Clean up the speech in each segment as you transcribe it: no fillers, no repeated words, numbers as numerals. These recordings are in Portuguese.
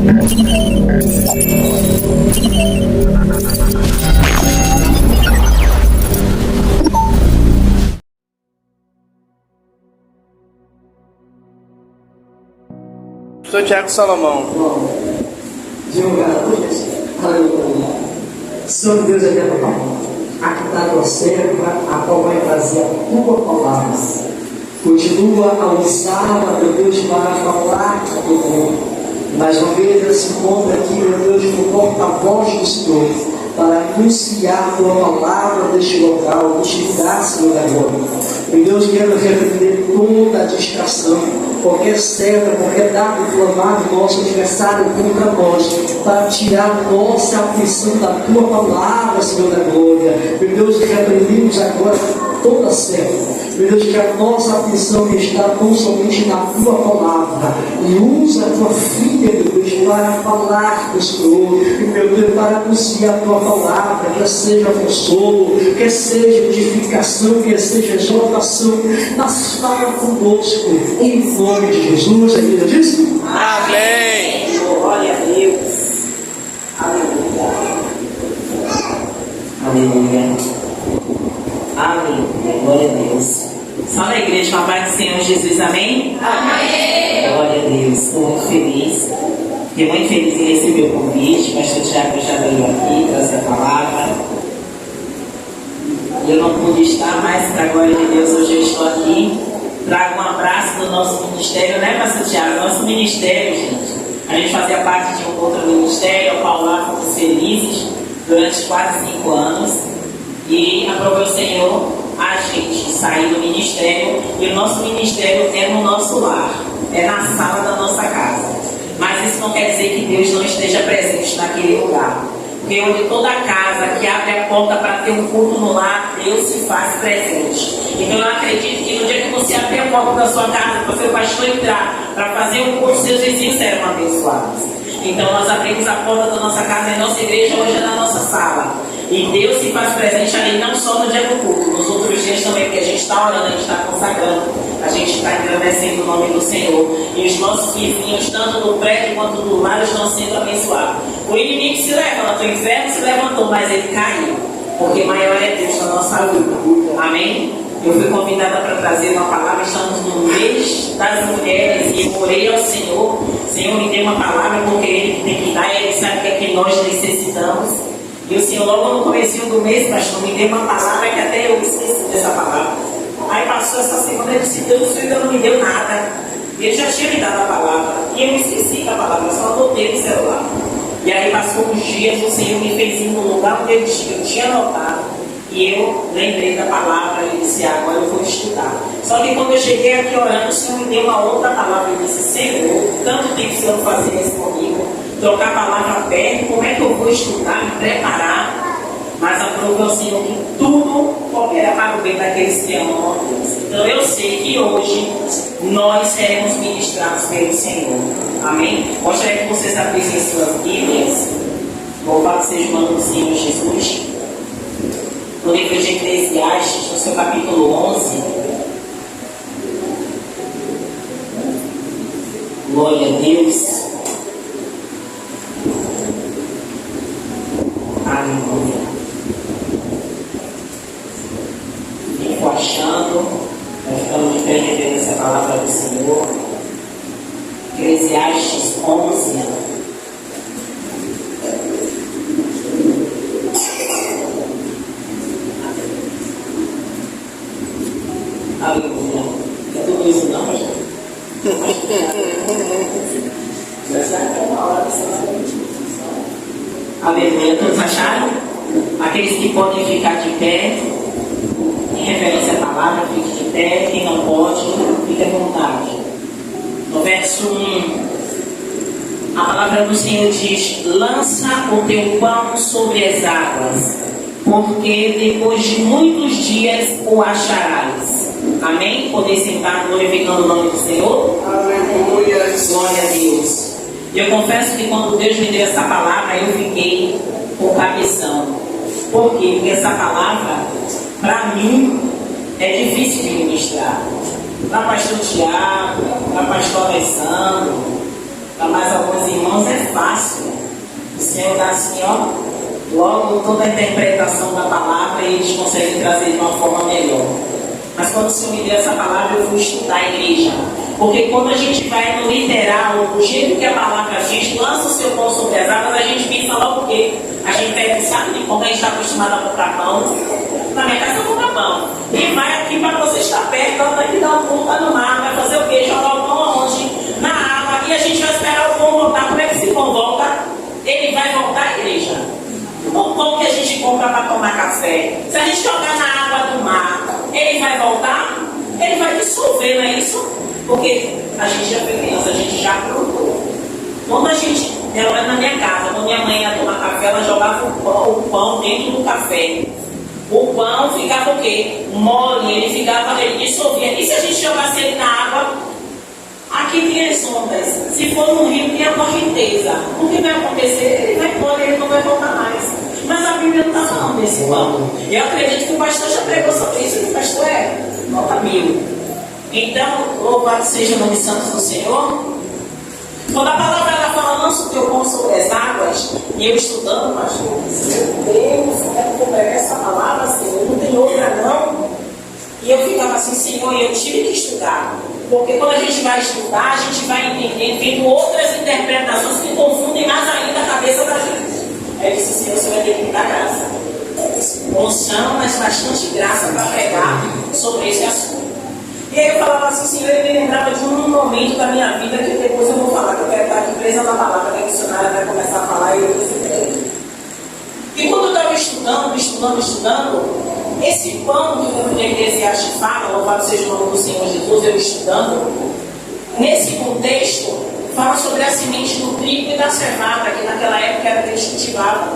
Sou Tiago Salomão. Aleluia. Senhor Deus eterno, aqui está a tua serva, a qual vai trazer a tua palavra. Continua a usá-la, meu Deus, para falar a teu povo. Mais uma vez ela se encontra aqui, meu Deus, como porta-voz do Senhor, para anunciar a tua palavra neste local, neste lugar, Senhor da glória. Meu Deus, quero repreender toda a distração, qualquer seta, qualquer dado inflamado do nosso adversário contra nós, para tirar nossa atenção da tua palavra, Senhor da glória. Meu Deus, repreendemos agora toda a seta. Meu Deus, que a nossa atenção está tão somente na tua palavra, e usa a tua filha, meu Deus, para falar do Senhor, e meu Deus, para anunciar a tua palavra, quer seja consolo, quer seja edificação, quer seja exaltação, mas fala conosco, em nome de Jesus. A Bíblia diz? Amém. Glória a Deus. Aleluia. Aleluia. Amém. Glória a Deus. Só na igreja, com a paz do Senhor Jesus, amém? Amém. Glória a Deus. Estou muito feliz. Fiquei muito feliz em receber o convite. O pastor Tiago já veio aqui trazer a palavra. Eu não pude estar, mas para a glória de Deus, hoje eu estou aqui. Trago um abraço do nosso ministério, né, pastor Tiago? Nosso ministério, gente. A gente fazia parte de um outro ministério, o qual lá fomos felizes durante quase 5 anos. E aprovou o Senhor a gente sair do ministério, e o nosso ministério é no nosso lar, é na sala da nossa casa. Mas isso não quer dizer que Deus não esteja presente naquele lugar, porque onde toda casa que abre a porta para ter um culto no lar, Deus se faz presente. Então eu acredito que no dia que você abrir a porta da sua casa, para o seu pastor entrar para fazer um culto, seus vizinhos serão abençoados. Então nós abrimos a porta da nossa casa, e nossa igreja hoje é na nossa sala. E Deus se faz presente ali não só no dia do culto, nos outros dias também, porque a gente está orando, a gente está consagrando, a gente está engrandecendo o nome do Senhor. E os nossos vizinhos, tanto do prédio quanto do lar, estão sendo abençoados. O inimigo se levanta, o inferno se levantou, mas ele caiu, porque maior é Deus na nossa vida. Amém? Eu fui convidada para trazer uma palavra. Estamos no mês das mulheres e eu orei ao Senhor. Senhor, me dê uma palavra, porque Ele que tem que dar, Ele sabe o que é que nós necessitamos. E o Senhor, logo no começo do mês, pastor, me deu uma palavra que até eu esqueci dessa palavra. Aí passou essa semana, eu disse: Deus, o Senhor ainda não me deu nada. E Ele já tinha me dado a palavra. E eu esqueci da palavra, eu só anotei no celular. E aí passou uns dias, o Senhor me fez ir no lugar onde eu tinha anotado. E eu lembrei da palavra e disse: agora eu vou estudar. Só que quando eu cheguei aqui orando, o Senhor me deu uma outra palavra. Eu disse: Senhor, tanto tempo o Senhor fazer isso comigo, trocar a palavra perto, como é que eu vou estudar, me preparar? Mas aprove ao Senhor que tudo coopera para o bem daqueles que amam a Deus. Então eu sei que hoje nós seremos ministrados pelo Senhor. Amém? Gostaria que vocês abrissem suas Bíblias. Louvado seja o nome do Senhor Jesus. No livro de Eclesiastes, no seu capítulo 11. Glória a Deus. Aleluia. Fico achando, nós ficamos de pé entendendo essa palavra do Senhor. Eclesiastes 11. Aleluia. É tudo isso não, pastor? Aleluia. Todos acharam? Aqueles que podem ficar de pé, em referência à palavra, fique de pé. Quem não pode, fique à vontade. No verso 1, a palavra do Senhor diz: lança o teu pão sobre as águas, porque depois de muitos dias o acharás. Amém? Poder sentar glorificando o nome do Senhor? Aleluia. Glória a Deus. Eu confesso que quando Deus me deu essa palavra, eu fiquei com cabeção. Por quê? Porque essa palavra, para mim, é difícil de ministrar. Para pastor Tiago, para pastor Alessandro, para mais alguns irmãos é fácil. Senhor dá assim, ó, logo toda a interpretação da palavra e eles conseguem trazer de uma forma melhor. Mas quando o Senhor me deu essa palavra, eu fui estudar a igreja. Porque quando a gente vai no literal, do jeito que a palavra diz, lança o seu pão sobre as águas, a gente pensa logo o quê? A gente pega, sabe de como a gente está acostumado a comprar pão? Na minha casa eu compro pão. E vai aqui para você estar perto, ela vai te dar uma ponta no mar, vai fazer o quê? Jogar o pão aonde? Na água. E a gente vai esperar o pão voltar. Como é que esse pão volta? Ele vai voltar à igreja. O pão que a gente compra para tomar café, se a gente jogar na água do mar, ele vai voltar? Ele vai dissolver, não é isso? Porque a gente já foi criança, a gente já provou. Quando a gente, na minha casa, quando minha mãe ia tomar café, ela jogava o pão dentro do café. O pão ficava o quê? Mole, ele dissolvia. E se a gente jogasse ele na água? Aqui tem as ondas. Se for no rio, tem a correnteza. O que vai acontecer? Ele vai embora, ele não vai voltar mais. Mas a Bíblia não está falando desse pão. Eu acredito que o pastor já pregou sobre isso. O pastor é nota 1000. Então, louvado seja o nome santo do Senhor. Quando a palavra ela fala, lança o teu pão sobre as águas, e eu estudando, pastor, meu Deus, como é que eu vou pregar essa palavra, Senhor? Não tem outra não. E eu ficava assim, Senhor, e eu tive que estudar. Porque quando a gente vai estudar, a gente vai entender, vendo outras interpretações que confundem mais ainda a cabeça da gente. Aí eu disse, Senhor, você vai ter que me dar graça. Unção, mas bastante graça para pregar sobre esse assunto. E aí eu falava assim, Senhor, eu me lembrava de um momento da minha vida que depois eu vou falar, que eu quero estar aqui presa na palavra, que a missionária vai começar a falar e eu disse, e quando eu estava estudando, esse pão que o livro de Eclesiastes fala, louvado seja o nome do Senhor Jesus, eu estudando, nesse contexto, fala sobre a semente do trigo e da cevada, que naquela época era que eles cultivavam.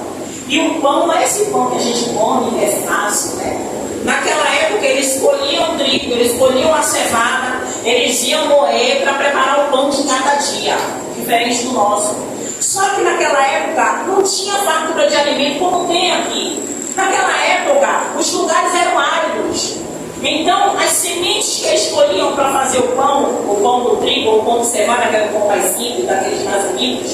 E o pão não é esse pão que a gente come, é fácil, né? Naquela época eles colhiam o trigo, eles colhiam a cevada, eles iam moer para preparar o pão de cada dia, diferente do nosso. Só que naquela época não tinha fartura de alimento como tem aqui. Naquela época os lugares eram áridos. Então as sementes que eles colhiam para fazer o pão do trigo, o pão de cevada, que era o pão mais simples, daqueles mais bonitos,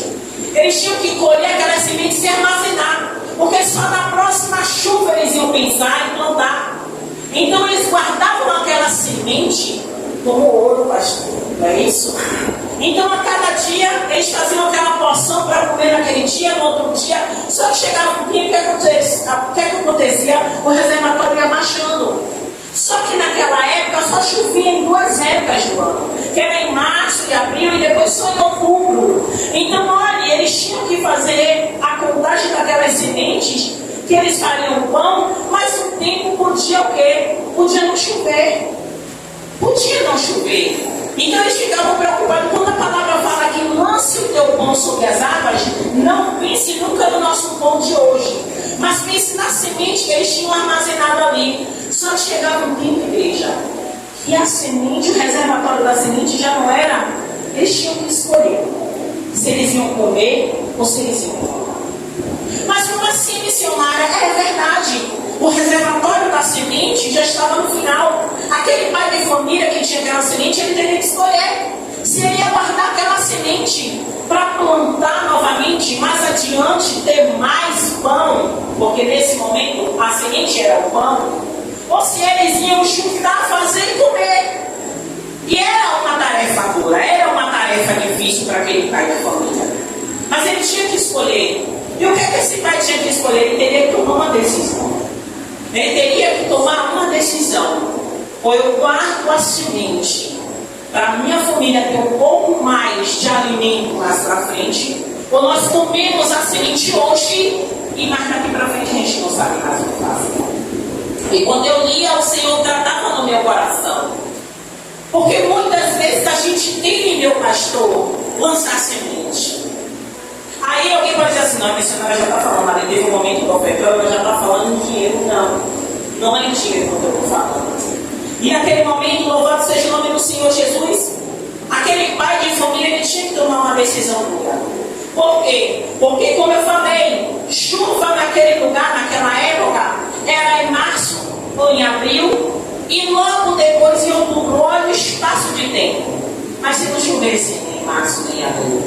eles tinham que colher aquelas sementes e armazenar. Porque só na próxima chuva eles iam pensar em plantar. Então eles guardavam aquela semente como ouro, pastor. Não é isso? Então a cada dia eles faziam aquela porção para comer naquele dia, no outro dia. Só que chegava um dia, o que acontecia? O reservatório ia marchando. Só que naquela época só chovia em 2 épocas do ano, que era em março e abril e depois só em outubro. Então, olha, eles tinham que fazer a contagem daquelas sementes, que eles fariam pão, mas o tempo podia o quê? Podia não chover. Podia não chover. Então eles ficavam preocupados. Quando a palavra fala que lance o teu pão sobre as águas, não pense nunca no nosso pão de hoje, mas pense na semente que eles tinham armazenado ali. Só que chegava um tempo, igreja, que a semente, o reservatório da semente já não era, eles tinham que escolher se eles iam comer ou se eles iam tomar. Mas como assim, missionária? É verdade. O reservatório da semente já estava no final. Aquele pai de família que tinha aquela semente, ele teria que escolher se ele ia guardar aquela semente para plantar novamente, mais adiante, ter mais pão, porque nesse momento a semente era o pão, ou se eles iam juntar, fazer e comer. E era uma tarefa dura, era uma tarefa difícil para aquele pai de família. Mas ele tinha que escolher. E o que é que esse pai tinha que escolher? Ele teria que tomar uma decisão. Ele teria que tomar uma decisão. Ou eu guardo a semente para a minha família ter um pouco mais de alimento mais para frente, ou nós comemos a semente hoje e mais daqui para frente a gente não sabe mais o que fazer. E quando eu lia, o Senhor tratava no meu coração. Porque muitas vezes a gente tem, meu pastor, lançar semente. Aí alguém pode dizer assim, não, a missionária já está falando, ali teve um momento do ofertório, já está falando em dinheiro. Não é em dinheiro quando eu estou falando. E naquele momento, louvado seja o nome do Senhor Jesus, aquele pai de família, ele tinha que tomar uma decisão dura. Por quê? Porque, como eu falei, chuva naquele lugar, naquela época, era em março ou em abril, e logo depois em outubro. Olha o espaço de tempo. Mas se não chovesse em março nem em abril,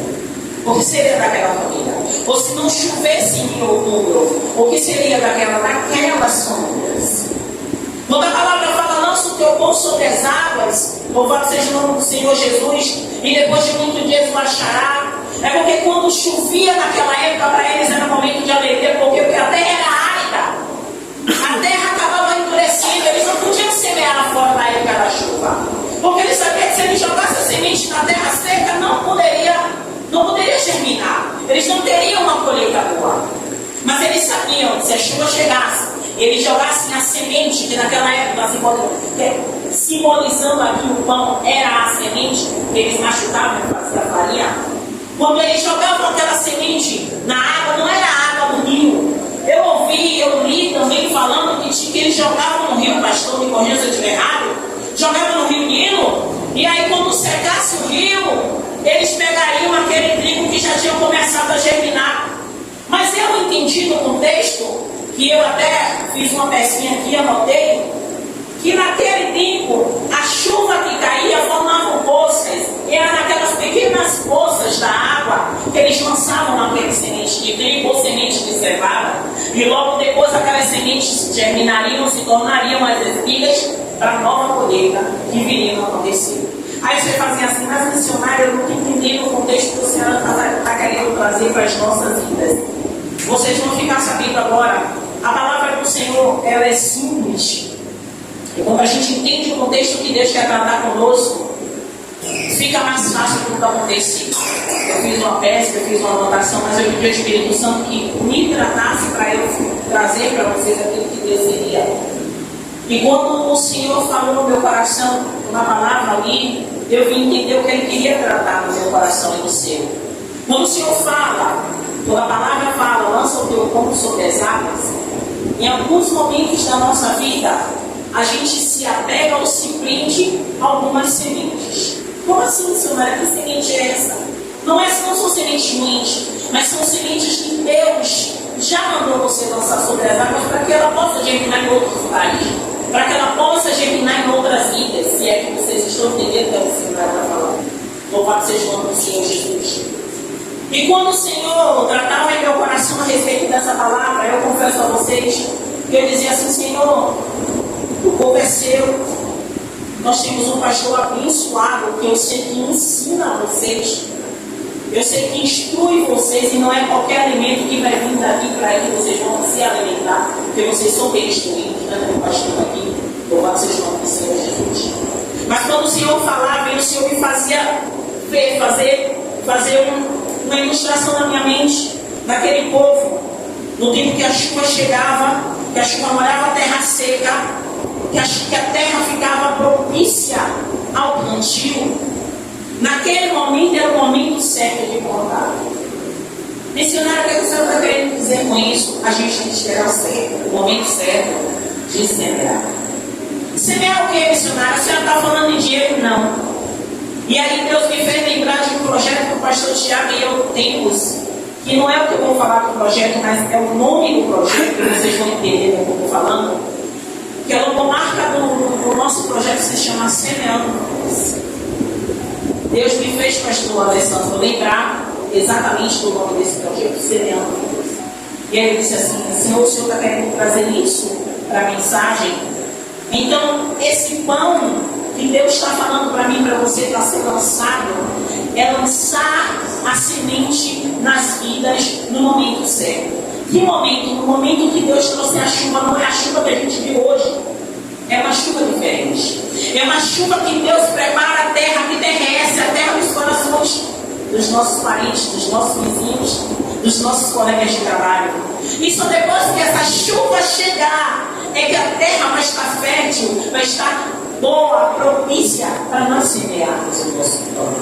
O que seria daquela família? Ou se não chovesse em outubro, o que seria daquelas famílias? Quando a palavra fala, lança o teu pão sobre as águas, louvado seja o nome do Senhor Jesus, e depois de muitos dias o achará. É porque quando chovia naquela época, para eles era momento de alegria, porque a terra era árida, a terra acabava endurecendo, eles não podiam semear fora da época da chuva, porque eles sabiam que se eles jogassem a semente na terra seca, não poderia germinar, eles não teriam uma colheita boa. Mas eles sabiam que se a chuva chegasse, eles jogassem a semente, que naquela época, simbolizando aqui o pão, era a semente que eles machucavam e faziam farinha. Quando eles jogavam aquela semente na água, não era a água do rio. Eu li também falando que eles jogavam no rio, pastor, me corrija se eu estiver errado, jogavam no rio Nilo, e aí quando secasse o rio, eles pegariam aquele trigo que já tinha começado a germinar. Mas eu entendi no contexto, que eu até fiz uma pecinha aqui, anotei, que naquele tempo a chuva que caía formava poças, e era naquelas pequenas poças da água que eles lançavam naquele semente de trigo ou semente de cevada, e logo depois aquelas sementes germinariam, se tornariam as espigas para a nova colheita que viria a acontecer. Aí você fazia assim, mas missionário, eu não entendi o contexto que o Senhor está querendo trazer para as nossas vidas. Vocês vão ficar sabendo agora, a palavra do Senhor, ela é simples. E quando a gente entende o contexto que Deus quer tratar conosco, fica mais fácil tudo acontecer. Eu fiz uma pesca, eu fiz uma anotação, mas eu pedi ao Espírito Santo que me tratasse para eu trazer para vocês aquilo que Deus queria. E quando o Senhor falou no meu coração, uma palavra ali, eu vim entender o que Ele queria tratar no meu coração e no seu. Quando o Senhor fala, quando a palavra fala, lança o teu pão sobre as águas, em alguns momentos da nossa vida, a gente se apega ou se prende a algumas sementes. Como assim, missionária? Que semente é essa? Não são sementes ruins, mas são sementes que Deus já mandou você lançar sobre as águas para que ela possa germinar em outros lugares, para que ela possa germinar em outras vidas, se é que vocês estão entendendo o que a missionária está falando. Louvado seja o nome do Senhor Jesus. E quando o Senhor tratava em meu coração a respeito dessa palavra, eu confesso a vocês que eu dizia assim, Senhor, o povo é seu, nós temos um pastor abençoado que eu sei que ensina vocês, eu sei que instrui vocês, e não é qualquer alimento que vai vir daqui para aí que vocês vão se alimentar, porque vocês são bem instruídos, tanto o pastor aqui, louvado seja o nome do Senhor Jesus. Mas quando o Senhor falava, o Senhor me fazia ver, fazer uma ilustração na minha mente daquele povo, no tempo que a chuva chegava, que a chuva molhava a terra seca, que a terra ficava propícia ao plantio. Naquele momento era o momento certo de plantar. Missionário, o que o Senhor está querendo dizer com isso? A gente tem que esperar o momento certo de semear. Semear o que, missionário? A senhora está falando em dinheiro? Não. E aí Deus me fez lembrar de um projeto que o pastor Tiago e eu temos, que não é o que eu vou falar do projeto, mas é o nome do projeto, que vocês vão entender o que eu estou falando, que a logomarca do nosso projeto se chama Semeando. Deus me fez, pastor Alessandro, lembrar exatamente do nome desse projeto, Semeando. E aí ele disse assim, Senhor, o Senhor está querendo trazer isso para a mensagem? Então, esse pão que Deus está falando para mim, para você, para ser lançado, é lançar a semente nas vidas no momento certo. Que momento? No momento que Deus trouxe a chuva, não é a chuva que a gente viu hoje, é uma chuva diferente. É uma chuva que Deus prepara a terra, que derrete a terra dos corações dos nossos parentes, dos nossos vizinhos, dos nossos colegas de trabalho. E só depois que essa chuva chegar, é que a terra vai estar fértil, vai estar boa, propícia para nós semearmos o nosso pão.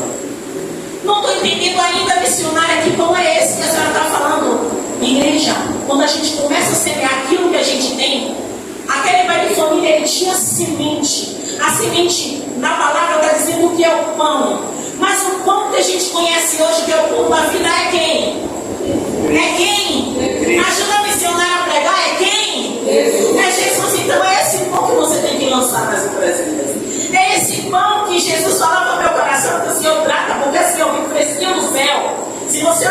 Não estou entendendo ainda, missionária, que pão é esse que a senhora está falando? Igreja, quando a gente começa a semear aquilo que a gente tem, aquele pai de família, ele tinha semente. A semente, na palavra, está dizendo que é o pão. Mas o pão que a gente conhece hoje, que é o pão da vida, é quem? É quem? Ajuda a missionária a pregar, é quem? É Jesus. Então é esse pão que você tem que lançar nas outras vidas. É esse pão que Jesus falava no meu coração, que o Senhor trata, porque assim, eu me crescia no céu. Se você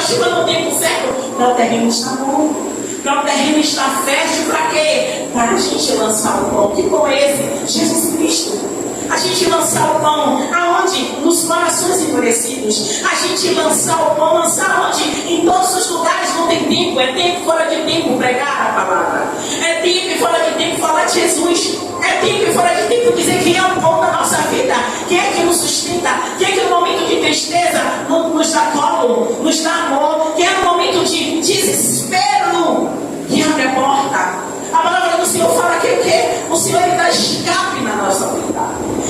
chuva no tempo certo, para o terreno estar bom, para o terreno estar fértil, para quê? Para a gente lançar o pão. Que pão é esse? Jesus Cristo. A gente lançar o pão aonde? Nos corações endurecidos. A gente lançar o pão, lançar aonde? Em todos os lugares não tem tempo. É tempo fora de tempo pregar a palavra. É tempo fora de tempo falar de Jesus. É tempo fora de tempo dizer quem é o pão da nossa vida. Quem é que nos sustenta? Quem é que no momento de tristeza nos dá colo, nos dá amor? Quem é no momento de desespero que abre a porta? A palavra do Senhor fala que o quê? O Senhor ele dá escape na nossa vida.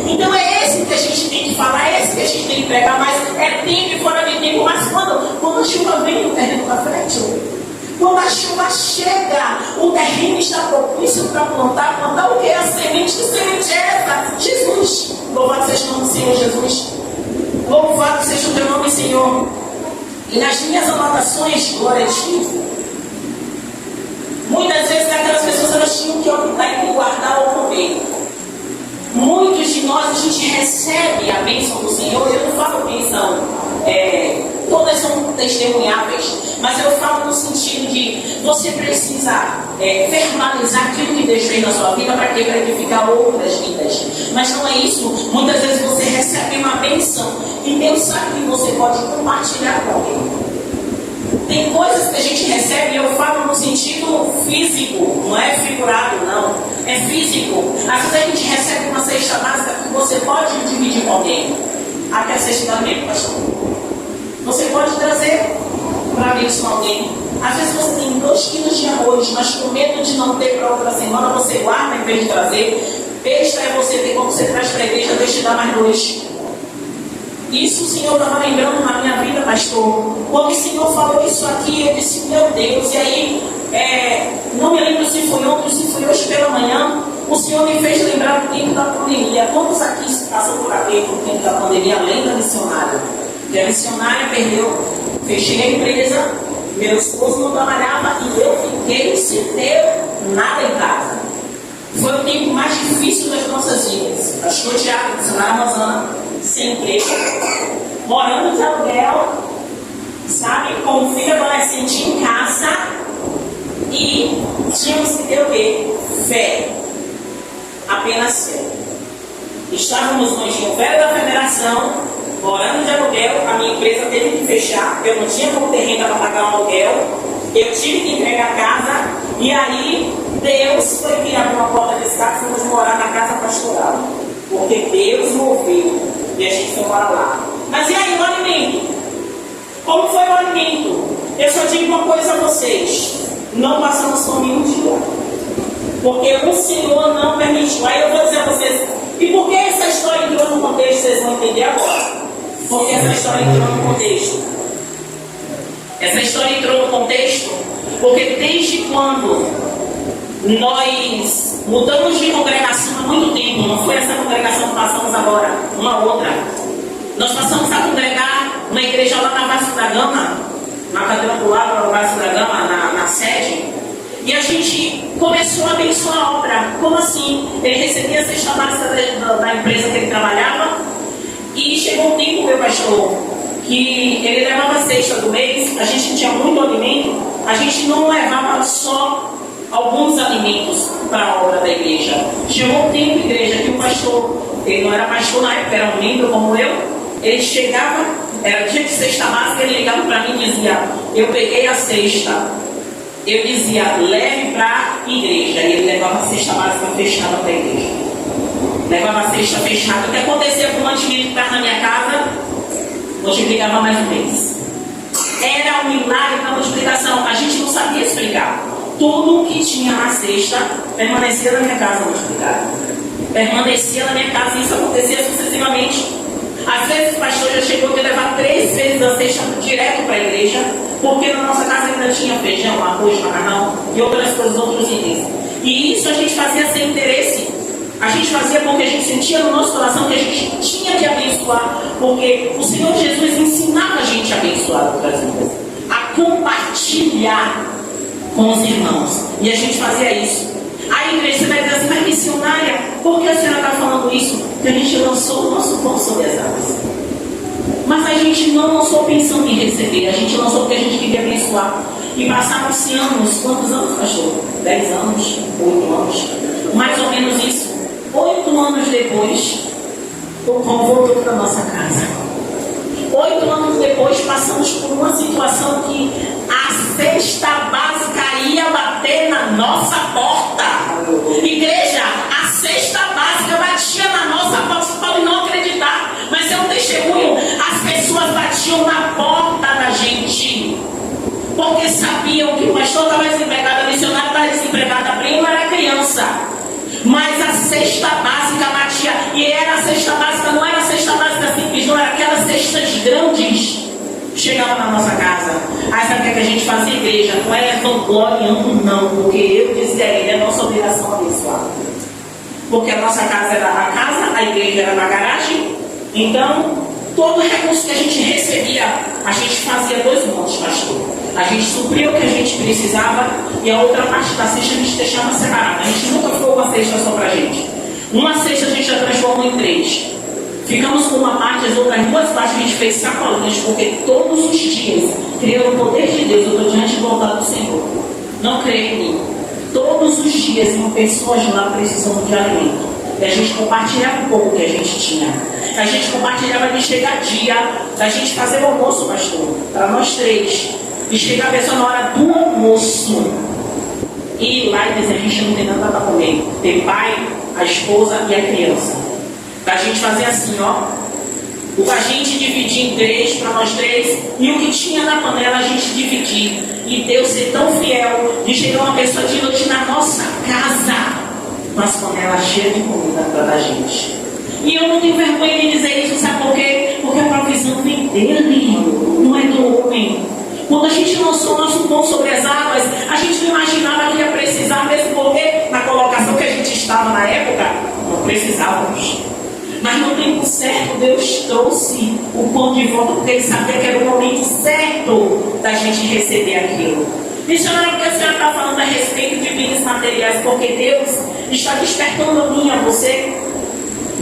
Então é esse que a gente tem que falar, é esse que a gente tem que pregar, mas é tempo e fora de tempo. Mas quando a chuva vem, o terreno está fértil. Quando a chuva chega, o terreno está propício para plantar o que? A semente. Que semente é essa? Jesus. Louvado seja o nome do Senhor Jesus. Louvado seja o teu nome, Senhor. E nas minhas anotações, glória a ti, muitas vezes aquelas pessoas elas tinham que optar em guardar ou comer. Muitos de nós, a gente recebe a bênção do Senhor. Eu não falo bênção, todas são testemunháveis, mas eu falo no sentido de você precisa verbalizar aquilo que Deus fez na sua vida para edificar outras vidas. Mas não é isso. Muitas vezes você recebe uma bênção e Deus sabe que você pode compartilhar com alguém. Tem coisas que a gente recebe, e eu falo no sentido físico, não é figurado, não. É físico. Às vezes a gente recebe uma cesta básica que você pode dividir com alguém. Até a cesta da minha, pastor. Você pode trazer para abençoar alguém. Às vezes você tem 2 quilos de arroz, mas com medo de não ter para outra semana, você guarda em vez de trazer. Extra é você ter, quando você traz para a igreja, Deus te dá mais 2. Isso o Senhor estava lembrando na minha vida, pastor. Quando o Senhor falou isso aqui, eu disse, meu Deus. E aí, não me lembro se foi ontem ou se foi hoje pela manhã, o Senhor me fez lembrar do tempo da pandemia. Quantos aqui passam por aqui no tempo da pandemia, além da missionária? Que a missionária perdeu, fechei a empresa, meu esposo não trabalhava e eu fiquei sem ter nada em casa. Foi o tempo mais difícil das nossas vidas. Pastor Tiago, missionária Rosana, sem emprego, morando de aluguel, sabe, com um filho adolescente em casa, e tínhamos que ter o quê? Fé. Apenas fé. Estávamos no Engenho Velho da Federação, morando de aluguel, a minha empresa teve que fechar, eu não tinha como ter renda para pagar um aluguel, eu tive que entregar a casa, e aí Deus foi que abriu a porta desse carro, fomos morar na casa pastoral, porque Deus moveu. E a gente foi para lá. Mas e aí, o alimento? Como foi o alimento? Eu só digo uma coisa a vocês. Não passamos fome um dia. Porque o Senhor não permitiu. Aí eu vou dizer a vocês, e por que essa história entrou no contexto? Vocês vão entender agora. Por que essa história entrou no contexto? Essa história entrou no contexto porque desde quando nós mudamos de congregação há muito tempo, não foi essa congregação que passamos agora, uma outra. Nós passamos a congregar uma igreja lá na Vasco da Gama, na quadrangular para o Vasco da Gama, na sede, e a gente começou a abençoar a obra. Como assim? Ele recebia a cesta básica da empresa que ele trabalhava, e chegou um tempo, meu pastor, que ele levava a cesta do mês, a gente tinha muito alimento, a gente não levava só alguns alimentos para a obra da igreja. Chegou um tempo, igreja, que o pastor, ele não era pastor na época, era um membro como eu, ele chegava, era dia de cesta básica, ele ligava para mim e dizia, eu peguei a cesta, eu dizia, leve para a igreja, e ele levava a cesta básica fechada para a igreja, levava a cesta fechada. O que acontecia com o mantimento que estava na minha casa, multiplicava mais um mês. Era um milagre da multiplicação, a gente não sabia explicar. Tudo que tinha na cesta permanecia na minha casa multiplicado. Permanecia na minha casa, e isso acontecia sucessivamente. Às vezes o pastor já chegou a levar 3 vezes a cesta direto para a igreja, porque na nossa casa ainda tinha feijão, arroz, macarrão e outras coisas, outros itens. E isso a gente fazia sem interesse. A gente fazia porque a gente sentia no nosso coração que a gente tinha que abençoar, porque o Senhor Jesus ensinava a gente a abençoar outras vidas, a compartilhar com os irmãos. E a gente fazia isso. Aí a igreja vai dizer assim, mas missionária, por que a senhora está falando isso? Porque a gente lançou o nosso pão sobre as águas. Mas a gente não lançou pensando em receber, a gente lançou porque a gente queria abençoar. E passaram-se anos, quantos anos, pastor? 10 anos? 8 anos? Mais ou menos isso. 8 anos depois, o pão voltou para a nossa casa. 8 anos depois, passamos por uma situação que a cesta básica ia bater na nossa porta. Igreja, a cesta básica batia na nossa porta. Você pode não acreditar, mas é um testemunho. As pessoas batiam na porta da gente, porque sabiam que o pastor estava desempregado, a missionária estava desempregada, a prima era criança. Mas a cesta básica batia, e era a cesta básica, não era a cesta básica simples, não era aquelas cestas grandes, chegavam na nossa casa. Aí sabe o que a gente fazia, igreja? Não é vangloriando, não, porque eu dizia a ele, é nossa obrigação abençoar. Porque a nossa casa era a casa, a igreja era na garagem, então todo recurso que a gente recebia, a gente fazia 2 montes, pastor. A gente supria o que a gente precisava e a outra parte da cesta a gente deixava separada. A gente nunca ficou com a cesta só pra gente. Uma cesta a gente já transformou em 3. Ficamos com uma parte, as outras 2 partes a gente fez sacolinhas, porque todos os dias, creio no poder de Deus, eu estou diante do altar do Senhor. Não creio em mim. Todos os dias iam pessoas lá precisando de alimento. E a gente compartilhava um pouco que a gente tinha. A gente compartilhava de chegar dia, da gente fazer o almoço, pastor, para nós 3. E chegar a pessoa na hora do almoço e ir lá e dizer, a gente não tem nada para comer. Tem pai, a esposa e a criança. Da gente fazer assim, ó. A gente dividir em 3 para nós 3. E o que tinha na panela a gente dividir. E Deus ser tão fiel de chegar uma pessoa de noite na nossa casa com as panelas cheias de comida para a gente. E eu não tenho vergonha de dizer isso, sabe por quê? Porque a provisão vem dele, não é do homem. Quando a gente lançou o nosso pão sobre as águas, a gente não imaginava que ia precisar, mesmo porque na colocação que a gente estava na época, não precisávamos. Mas no tempo certo, Deus trouxe o pão de volta, porque Ele sabia que era o momento certo da gente receber aquilo. Missionário, porque a senhora está falando a respeito de bens materiais, porque Deus está despertando a mim, a você,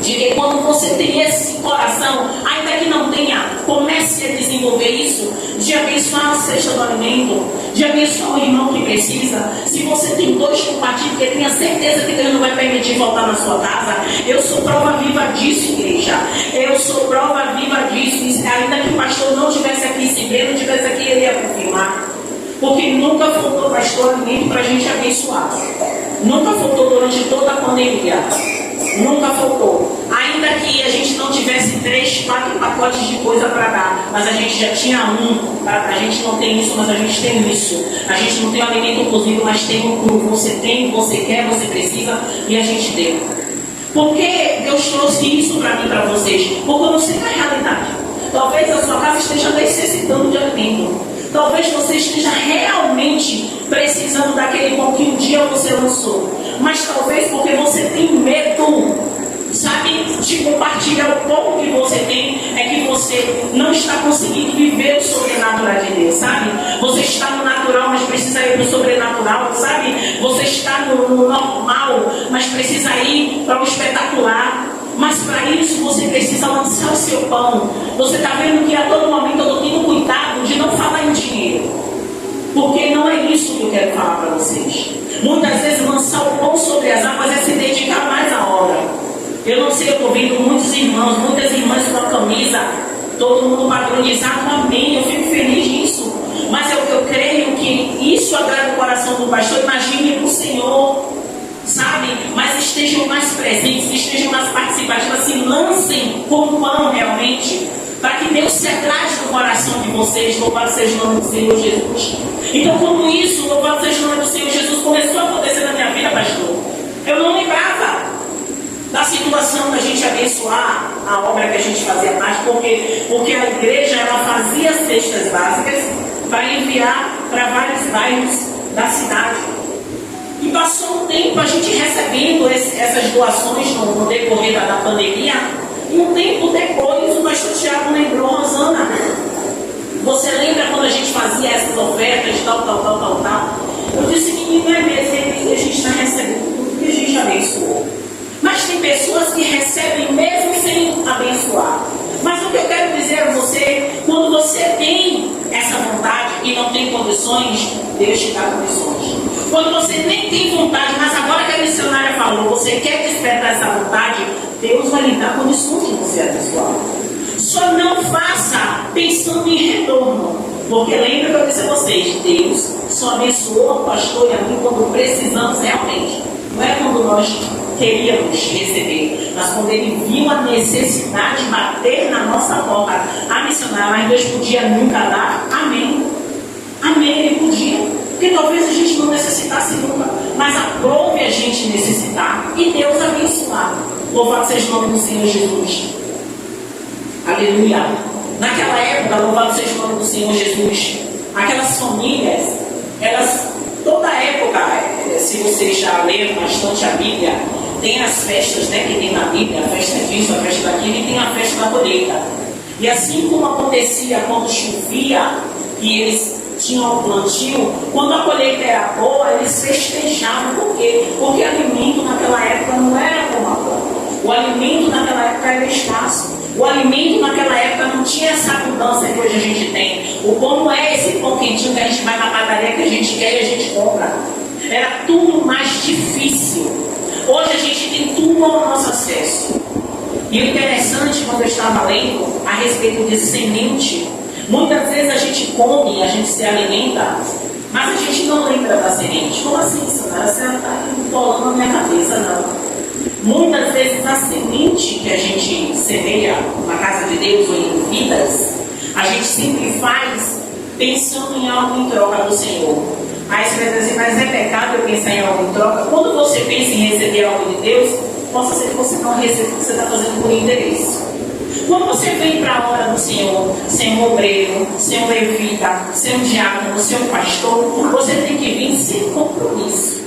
de que quando você tem esse coração, ainda que não tenha, comece a desenvolver isso, de abençoar a cesta do alimento, de abençoar o irmão que precisa. Se você tem 2, compartilhe, porque tenha certeza que Deus não vai permitir voltar na sua casa. Eu sou prova viva disso, igreja. Eu sou prova viva disso. Ainda que o pastor não estivesse aqui, se Deus não estivesse aqui, ele ia confirmar. Porque nunca faltou, pastor, alimento para a gente abençoar. Nunca faltou durante toda a pandemia. Nunca faltou. Ainda que a gente não tivesse 3, 4 pacotes de coisa para dar, mas a gente já tinha um. A gente não tem isso, mas a gente tem isso. A gente não tem o alimento cozido, mas tem o cru. Você tem, você quer, você precisa, e a gente deu. Por que Deus trouxe isso para mim e para vocês? Porque eu não sei a realidade. Talvez a sua casa esteja necessitando de alimento. Talvez você esteja realmente precisando daquele pão que um dia você lançou. Mas talvez porque você tem medo, sabe, de compartilhar o pouco que você tem, é que você não está conseguindo viver o sobrenatural de Deus, sabe? Você está no natural, mas precisa ir para o sobrenatural, sabe? Você está no normal, mas precisa ir para o espetacular. Mas para isso você precisa lançar o seu pão. Você está vendo que a todo momento eu estou tendo cuidado de não falar em dinheiro, porque não é isso que eu quero falar para vocês. Muitas vezes lançar o pão sobre as águas é se dedicar mais à obra. Eu não sei, eu estou vendo muitos irmãos, muitas irmãs com a camisa, todo mundo padronizado, amém, eu fico feliz nisso. Mas é o que eu creio que isso agrada o coração do pastor. Imagine para o Senhor, sabe? Mas estejam mais presentes, estejam mais participativos, se lancem com o pão realmente, para que Deus se agrade no coração de vocês. Louvado seja o nome do Senhor Jesus. Então, como isso, louvado seja o nome do Senhor Jesus, começou a acontecer na minha vida, pastor, eu não lembrava da situação da gente abençoar a obra que a gente fazia parte, porque a igreja ela fazia cestas básicas para enviar para vários bairros da cidade. E passou um tempo a gente recebendo essas doações no decorrer da pandemia. E um tempo depois o pastor Tiago lembrou, Rosana, você lembra quando a gente fazia essas ofertas, tal? Eu disse, menino, é mesmo, a gente está recebendo tudo que a gente abençoou. Mas tem pessoas que recebem mesmo sem abençoar. Mas o que eu quero dizer a condições, Deus te dá condições. Quando você nem tem vontade, mas agora que a missionária falou, você quer despertar essa vontade, Deus vai lhe dar condições de você abençoar. Só não faça pensando em retorno. Porque lembra que eu disse a vocês, Deus só abençoa o pastor e a mim quando precisamos realmente. Não é quando nós queríamos receber, mas quando ele viu a necessidade de bater na nossa porta, a missionária, mas Deus podia nunca dar, amém. Amém, ele podia. Porque talvez a gente não necessitasse nunca, mas aprove a gente necessitar e Deus abençoar. Louvado seja o nome do Senhor Jesus. Aleluia. Naquela época, louvado seja o nome do Senhor Jesus, aquelas famílias, elas, toda época, se vocês já leram bastante a Bíblia, tem as festas, né, que tem na Bíblia, a festa disso, a festa daquilo, e tem a festa da colheita. E assim como acontecia quando chovia, e eles tinham o plantio, quando a colheita era boa, eles festejavam. Por quê? Porque o alimento naquela época não era como agora. O alimento naquela época era escasso. O alimento naquela época não tinha essa abundância que hoje a gente tem. O pão não é esse pão quentinho que a gente vai na padaria que a gente quer e a gente compra. Era tudo mais difícil. Hoje a gente tem tudo ao nosso acesso. E o interessante, quando eu estava lendo a respeito de semente, muitas vezes a gente come, a gente se alimenta, mas a gente não lembra da semente. Como assim, senhora? Você está empolando na minha cabeça, não. Muitas vezes a semente que a gente semeia na casa de Deus ou em vidas, a gente sempre faz pensando em algo em troca do Senhor. Aí você vai dizer, mas é pecado eu pensar em algo em troca? Quando você pensa em receber algo de Deus, possa ser que você não receba o que você está fazendo por interesse. Quando você vem para a hora do Senhor, ser um obreiro, ser um levita, ser um diácono, ser um pastor, você tem que vir sem compromisso,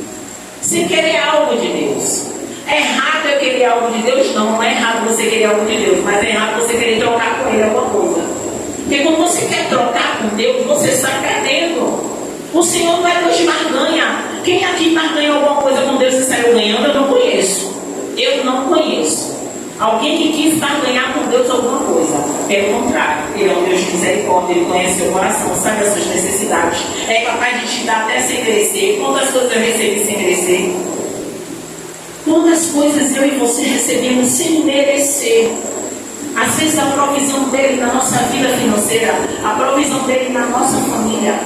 sem querer algo de Deus. É errado eu querer algo de Deus? Não é errado você querer algo de Deus, mas é errado você querer trocar com Ele alguma coisa. Porque quando você quer trocar com Deus, você está perdendo. O Senhor não é Deus de barganha. Quem aqui barganha alguma coisa com Deus e saiu ganhando, eu não conheço. Eu não conheço alguém que quis barganhar com Deus alguma coisa. Pelo contrário, Ele é um Deus de misericórdia, Ele conhece seu coração, sabe as suas necessidades, é capaz de te dar até sem merecer. Quantas coisas eu recebi sem merecer? Quantas coisas eu e você recebemos sem merecer? Às vezes a provisão dele na nossa vida financeira, a provisão dele na nossa família,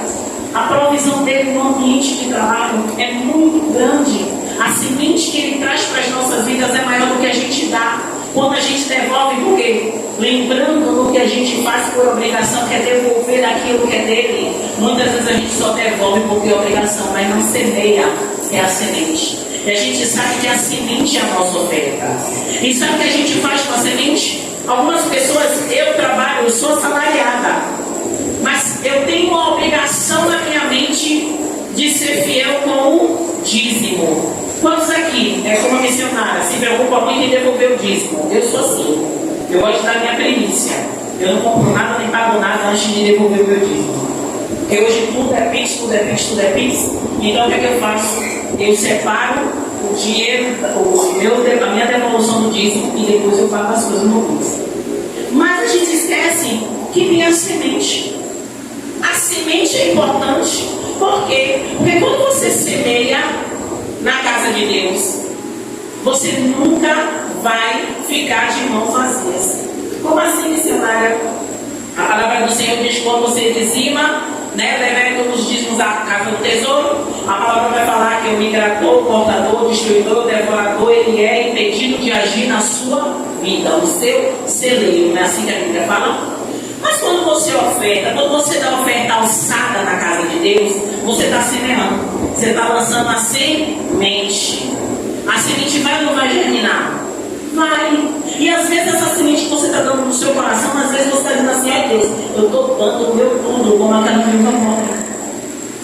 a provisão dele no ambiente de trabalho é muito grande. A semente que ele traz para as nossas vidas é maior do que a gente dá. Quando a gente devolve, porque lembrando do que a gente faz por obrigação, que é devolver daquilo que é dele. Muitas vezes a gente só devolve porque é obrigação, mas não semeia, é a semente. E a gente sabe que a semente é a nossa oferta. E sabe o que a gente faz com a semente? Algumas pessoas, eu trabalho, eu sou assalariada, mas eu tenho a obrigação na minha mente de ser fiel com o dízimo. Quantos aqui, como missionária, se preocupa muito em devolver o dízimo? Eu sou assim. Eu gosto de dar minha primícia. Eu não compro nada nem pago nada antes de devolver o meu dízimo. Porque hoje tudo é Pix, tudo é Pix, tudo é Pix. Então o que é que eu faço? Eu separo o dinheiro, a minha devolução do dízimo e depois eu pago as coisas no Pix. Mas a gente esquece que tem a semente. A semente é importante. Por quê? Porque quando você semeia na casa de Deus, você nunca vai ficar de mãos vazias. Como assim, missionária? A palavra do Senhor diz que quando você dizima, levem todos os dízimos à casa do tesouro, a palavra vai falar que o migrador, o portador, o destruidor, o devorador, ele é impedido de agir na sua vida, o seu celeiro, não é assim que a Bíblia fala? Mas quando você oferta, quando você dá oferta alçada na casa de Deus, você está semeando, você está lançando a semente. A semente vai ou não vai germinar? Vai. E às vezes essa semente que você está dando no seu coração, às vezes você está dizendo assim, ai Deus, eu estou dando o meu tudo, como aquela menina morre.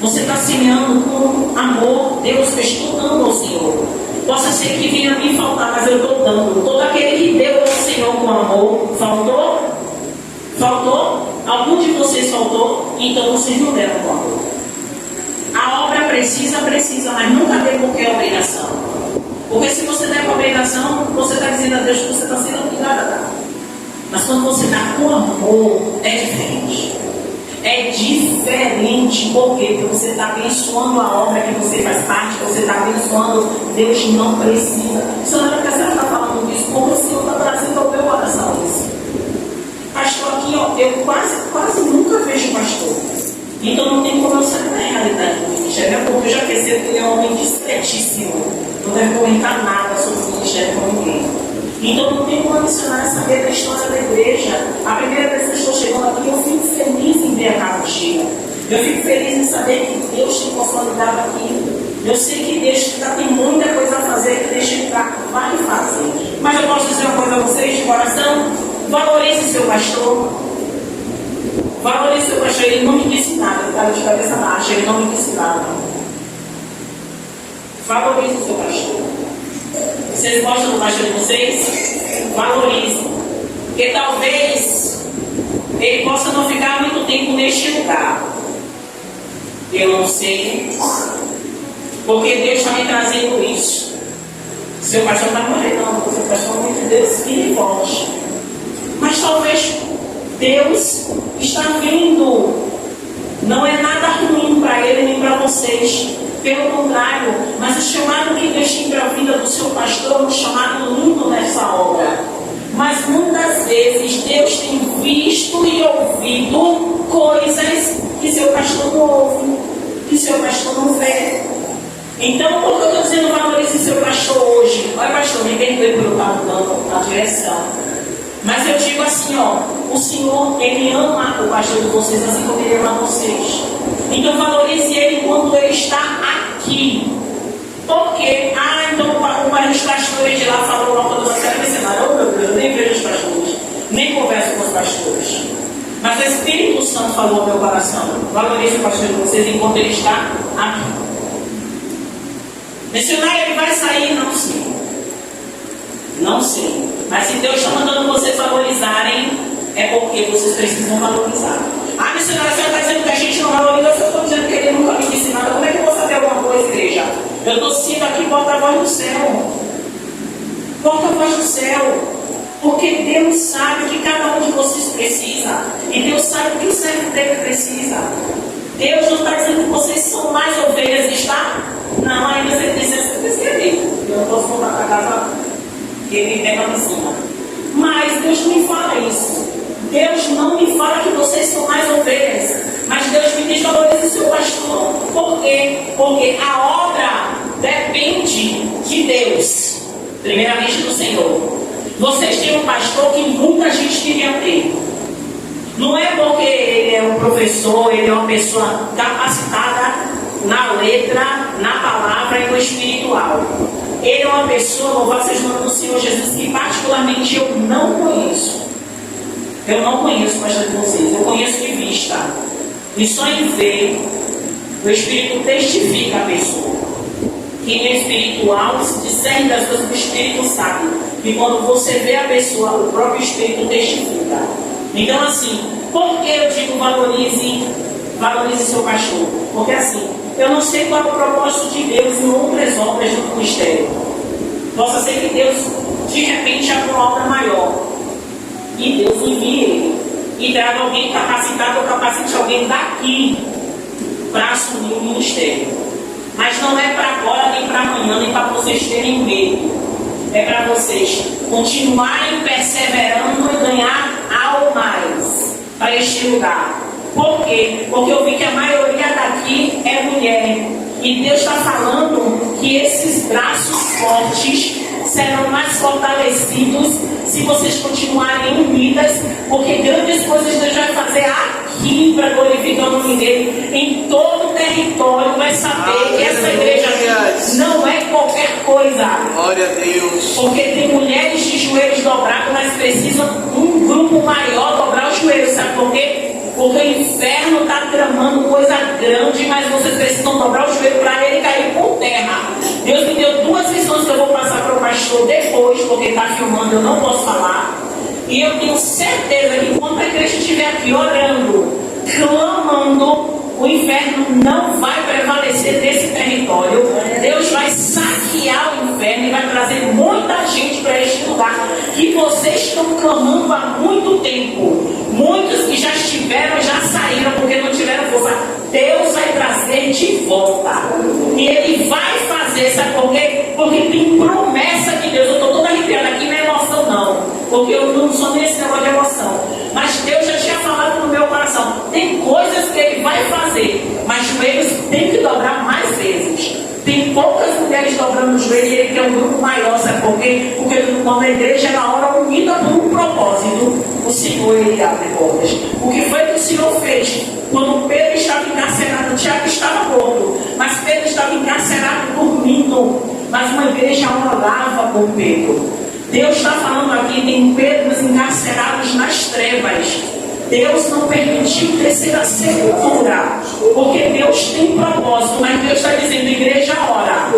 Você está semeando com amor. Deus, eu estou dando ao Senhor. Possa ser que venha a mim faltar, mas eu estou dando. Todo aquele que deu ao Senhor com amor, faltou? Faltou? Algum de vocês faltou? Então vocês não deram com amor. A obra precisa, mas nunca dê porque é obrigação. Porque se você der com obrigação, você está dizendo a Deus que você está sendo obrigado a dar. Mas quando você dá com amor, é diferente. é diferente. Por quê? Porque você está abençoando a obra que você faz parte, você está abençoando. Deus não precisa. Senhora, que a senhora está falando disso, como o Senhor está trazendo ao meu coração isso. Pastor, aqui, ó, eu quase nunca vejo pastor. Então não tem como eu saber a realidade do ministério. Porque eu já percebo que ele é um homem discretíssimo. Não deve comentar nada sobre o ministério com ninguém. Então não tem como ensinar a saber da história da igreja. A primeira vez que eu estou chegando aqui, eu fico feliz em ver a casa cheia. Eu fico feliz em saber que Deus tem consolidado aqui. Eu sei que Deus ainda tem muita coisa a fazer, que deixa entrar, vai fazer. Mas eu posso dizer uma coisa a vocês de coração: valorize seu pastor. Valorize seu pastor. Ele não me disse nada, eu estava de cabeça baixa, ele não me disse nada. Valorize o seu pastor. Vocês gostam do pastor de vocês? Valorizem. Porque talvez ele possa não ficar muito tempo neste lugar. Eu não sei. Porque Deus está me trazendo isso. Seu pastor não está morrendo, não. Seu pastor é muito Deus que lhe volte. Mas talvez Deus está vindo. Não é nada ruim para ele nem para vocês. Pelo contrário, mas o chamado que Deus tem para a vida do seu pastor é um chamado lindo nessa obra. Mas muitas vezes Deus tem visto e ouvido coisas que seu pastor não ouve, que seu pastor não vê. Então, por que eu estou dizendo valorize seu pastor hoje? Olha, pastor, me perdoe por eu estar mudando a direção. Mas eu digo assim, ó, o Senhor, Ele ama o pastor de vocês, assim como Ele ama vocês. Então valorize Ele quando Ele está aqui. Porque, então os pastores de lá falou uma coisa, você vai ensinar, oh meu Deus, eu nem vejo os pastores, nem converso com os pastores. Mas o Espírito Santo falou ao meu coração, valorize o pastor de vocês enquanto Ele está aqui. Missionário, ele vai sair? Não sei. Não sei. Mas se Deus está mandando vocês valorizarem, é porque vocês precisam valorizar. Ah, missionária, a senhora está dizendo que a gente não valoriza, eu estou dizendo que ele nunca me disse nada. Como é que eu vou saber alguma coisa, igreja? Eu estou sendo aqui porta-voz do céu. Porta-voz do céu. Porque Deus sabe o que cada um de vocês precisa. E Deus sabe o que o servo dele precisa. Deus não está dizendo que vocês são mais ovelhas, está? Não, ainda você precisa ali. Eu não posso voltar para casa, porque ele pega lá em cima. Mas Deus não me fala isso. Deus não me fala que vocês são mais ovelhas. Mas Deus me diz valorize o seu pastor. Por quê? Porque a obra depende de Deus. Primeiramente do Senhor. Vocês têm um pastor que muita gente queria ter. Não é porque ele é um professor, ele é uma pessoa capacitada na letra, na palavra e no espiritual. Ele é uma pessoa, louvado seja o nome do Senhor Jesus, que particularmente eu não conheço. Eu não conheço o pastor de vocês, eu conheço de vista. E só em ver, o Espírito testifica a pessoa. Quem é espiritual se discerne das coisas do Espírito sabe. E quando você vê a pessoa, o próprio Espírito testifica. Então assim, por que eu digo valorize seu pastor? Porque assim, eu não sei qual é o propósito de Deus em outras obras do ministério. Possa ser que Deus, de repente, abra uma obra maior. E Deus envie ele. E traga alguém capacitado ou capacite alguém daqui para assumir o ministério. Mas não é para agora, nem para amanhã, nem para vocês terem medo. É para vocês continuarem perseverando e ganhar algo mais para este lugar. Por quê? Porque eu vi que a maioria daqui é mulher. E Deus está falando que esses braços fortes serão mais fortalecidos se vocês continuarem unidas, porque grandes coisas Deus vai fazer aqui para glorificar o nome dele. Em todo o território vai saber que essa igreja não é qualquer coisa. Glória a Deus. Porque tem mulheres de joelhos dobrados, mas precisam um grupo maior dobrar os joelhos. Sabe por quê? Porque o inferno está tramando coisa grande, mas vocês precisam dobrar o joelho para ele cair por terra. Deus me deu 2 lições que eu vou passar para o pastor depois, porque está filmando, eu não posso falar. E eu tenho certeza que quando a igreja estiver aqui orando, clamando, o inferno não vai prevalecer nesse território. Deus vai saquear o inferno e vai trazer muita gente para este lugar que vocês estão clamando há muito tempo. Muitos que já estiveram, já saíram, porque não promessa de Deus. Eu estou toda arrepiada aqui, não é emoção não, porque eu não sou nesse negócio de emoção, mas Deus já tinha falado no meu coração. Tem coisas que Ele vai fazer, mas joelhos tem que dobrar mais vezes. Tem poucas mulheres dobrando o joelho e Ele quer um grupo maior, sabe por quê? Porque quando a igreja ela ora unida por um propósito, o Senhor Ele abre portas. O que foi que o Senhor fez? Quando Pedro estava encarcerado, Tiago estava morto, mas Pedro estava encarcerado dormindo, mas uma igreja orava por Pedro. Deus está falando aqui, tem Pedros encarcerados nas trevas. Deus não permitiu terceira sepultura, porque Deus tem propósito, mas Deus está dizendo, igreja ora,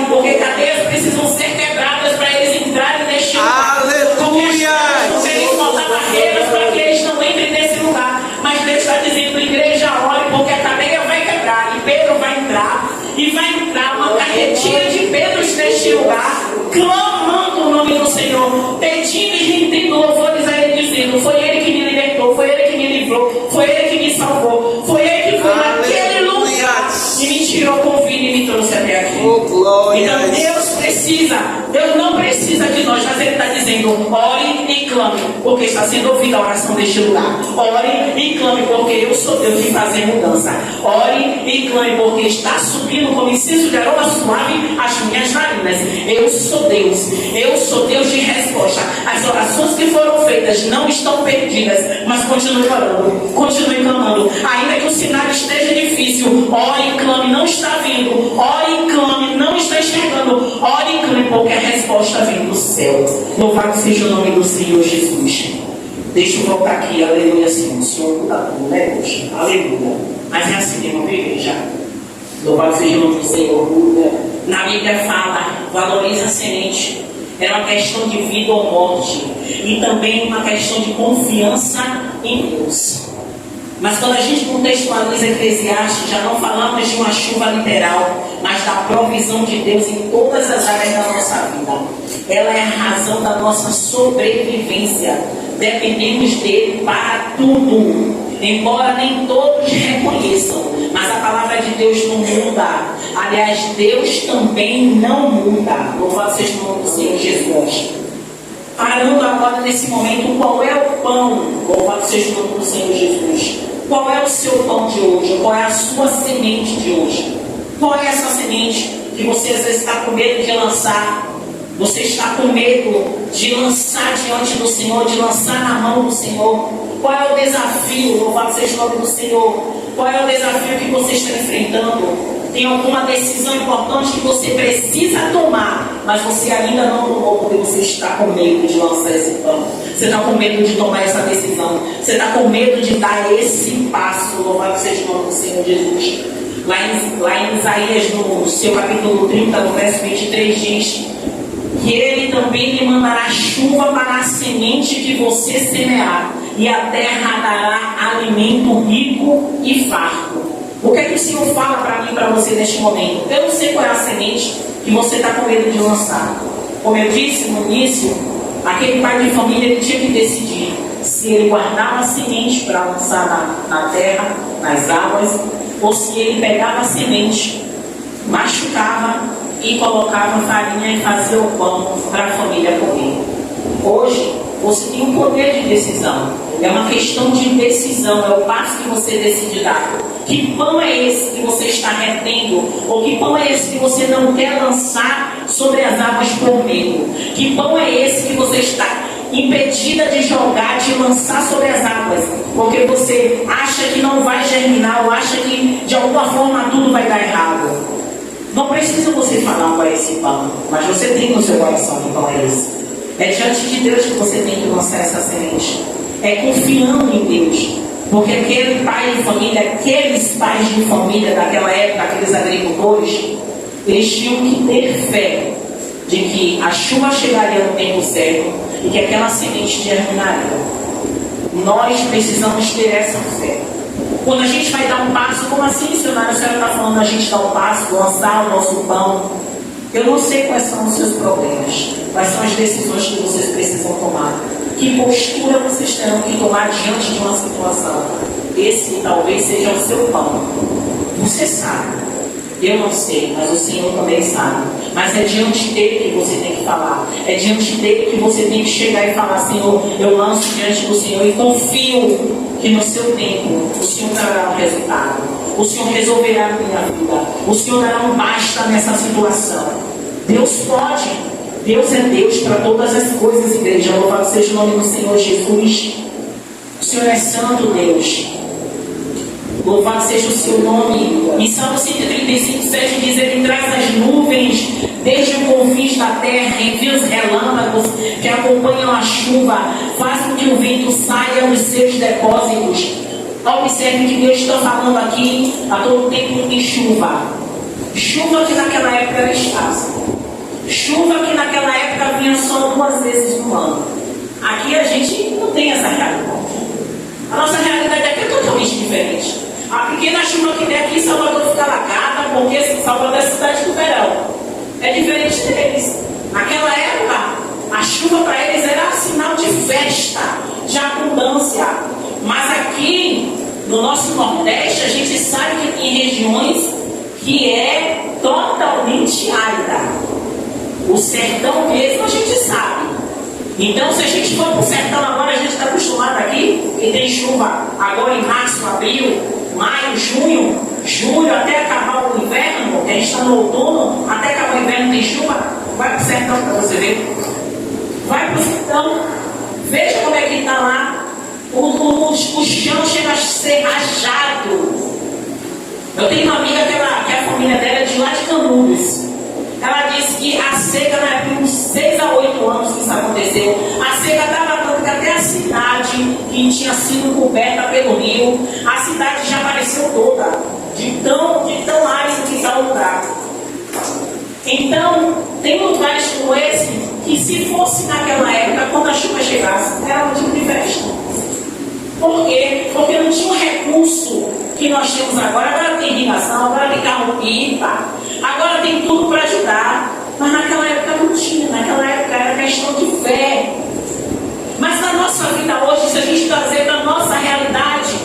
porque cadeias precisam ser quebradas para eles entrarem neste lugar. Aleluia! Porque eles botar barreiras para que eles não entrem nesse lugar, mas Deus está dizendo, igreja ore, porque a cadeia vai quebrar, e Pedro vai entrar, e vai entrar uma carretilha de Pedros neste lugar, clamando o nome do Senhor, pedindo e rendendo louvores a Ele, dizendo, foi Ele que me libertou, foi Ele que me livrou, foi Ele que me salvou, foi Ele que foi naquele lugar e me tirou com vida e me trouxe até aqui. Então Deus não precisa de nós, mas Ele está dizendo, ore e clame, porque está sendo ouvida a oração deste lugar. Ore e clame, porque eu sou Deus de fazer mudança. Ore e clame, porque está subindo como inciso de aroma suave as minhas narinas. Eu sou Deus de resposta. As orações que foram feitas não estão perdidas, mas continue orando, continue clamando. Ainda que o cenário esteja difícil, ore e clame, não está vindo. Ore e clame, não está enxergando. Ore e clame, porque a resposta vem do céu. Louvado seja o nome do Senhor Jesus. Deixa eu voltar aqui, aleluia, Senhor. O Senhor muda tudo, né, Deus? Aleluia. Mas é assim mesmo, igreja. Louvado seja o nome do Senhor. Na Bíblia fala, valoriza a semente. Era uma questão de vida ou morte. E também uma questão de confiança em Deus. Mas quando a gente contextualiza Eclesiastes, já não falamos de uma chuva literal, mas da provisão de Deus em todas as áreas da nossa vida. Ela é a razão da nossa sobrevivência. Dependemos dele para tudo. Embora nem todos reconheçam, mas a palavra de Deus não muda. Aliás, Deus também não muda. Louvado seja o nome do Senhor Jesus. Parando agora nesse momento, qual é o pão? Louvado seja o nome do Senhor Jesus. Qual é o seu pão de hoje? Qual é a sua semente de hoje? Qual é essa semente que você às vezes está com medo de lançar? Você está com medo de lançar diante do Senhor, de lançar na mão do Senhor? Qual é o desafio? Louvado seja o nome do Senhor. Qual é o desafio que você está enfrentando? Tem alguma decisão importante que você precisa tomar, mas você ainda não tomou porque você está com medo de lançar esse pão. Você está com medo de tomar essa decisão. Você está com medo de dar esse passo. Louvado seja o nome do Senhor Jesus. Lá em Isaías, no seu capítulo 30, no verso 23, diz que Ele também lhe mandará chuva para a semente que você semear, e a terra dará alimento rico e farto. O que é que o Senhor fala para mim e para você neste momento? Eu não sei qual é a semente que você está com medo de lançar. Como eu disse no início, aquele pai de família ele tinha que decidir se ele guardava a semente para lançar na terra, nas águas, ou se ele pegava a semente, machucava e colocava farinha e fazia o pão para a família comer. Hoje, você tem um poder de decisão. É uma questão de decisão, é o passo que você decide dar. Que pão é esse que você está retendo? Ou que pão é esse que você não quer lançar sobre as águas por medo? Que pão é esse que você está impedida de jogar, de lançar sobre as águas? Porque você acha que não vai germinar, ou acha que de alguma forma tudo vai dar errado. Não precisa você falar qual é esse pão, mas você tem no seu coração que pão é esse. É diante de Deus que você tem que lançar essa semente. É confiando em Deus. Porque aquele pai de família, aqueles pais de família daquela época, aqueles agricultores, eles tinham que ter fé de que a chuva chegaria no tempo certo e que aquela semente germinaria. Nós precisamos ter essa fé. Quando a gente vai dar um passo, como assim, missionária? A senhora está falando a gente dar um passo, lançar o nosso pão. Eu não sei quais são os seus problemas, quais são as decisões que vocês precisam tomar. Que postura vocês terão que tomar diante de uma situação? Esse talvez seja o seu pão. Você sabe. Eu não sei, mas o Senhor também sabe. Mas é diante dele que você tem que falar. É diante dele que você tem que chegar e falar: Senhor, eu lanço diante do Senhor e confio que no seu tempo o Senhor trará um resultado. O Senhor resolverá a minha vida. O Senhor dará um basta nessa situação. Deus pode. Deus é Deus para todas as coisas, igreja. Louvado seja o nome do Senhor Jesus. O Senhor é santo, Deus. Louvado seja o seu nome. Em Salmo 135, 7 diz: Ele traz as nuvens desde o confins da terra, envia os relâmpagos que acompanham a chuva, faz com que o vento saia dos seus depósitos. Observe que Deus está falando aqui a todo tempo de chuva. Chuva que naquela época era escassa. Chuva que naquela época vinha só 2 vezes no ano. Aqui a gente não tem essa realidade. A nossa realidade aqui é totalmente diferente. A pequena chuva que tem aqui em Salvador fica alagada, porque Salvador é a cidade do verão. É diferente deles. Naquela época, a chuva para eles era sinal de festa, de abundância. Mas aqui, no nosso Nordeste, a gente sabe que tem regiões que é totalmente árida. O sertão mesmo a gente sabe. Então, se a gente for para o sertão agora, a gente está acostumado aqui, que tem chuva agora em março, abril, maio, junho, julho, até acabar o inverno, porque a gente está no outono, até acabar o inverno tem chuva. Vai para o sertão para você ver. Vai para o sertão, veja como é que está lá. O chão chega a ser rachado. Eu tenho uma amiga que a família dela é de lá de Canudos. Ela disse que a seca, na época, uns 6 a 8 anos que isso aconteceu, a seca estava tanto que até a cidade que tinha sido coberta pelo rio, a cidade já apareceu toda, de tão árido que está o lugar. Então, tem lugares como esse, que se fosse naquela época, quando a chuva chegasse, era um tipo de festa. Por quê? Porque não tinha um recurso que nós temos agora. Agora tem irrigação, agora tem carro-pipa, agora tem tudo para ajudar. Mas naquela época não tinha. Naquela época era questão de fé. Mas na nossa vida hoje, se a gente trazer para a nossa realidade,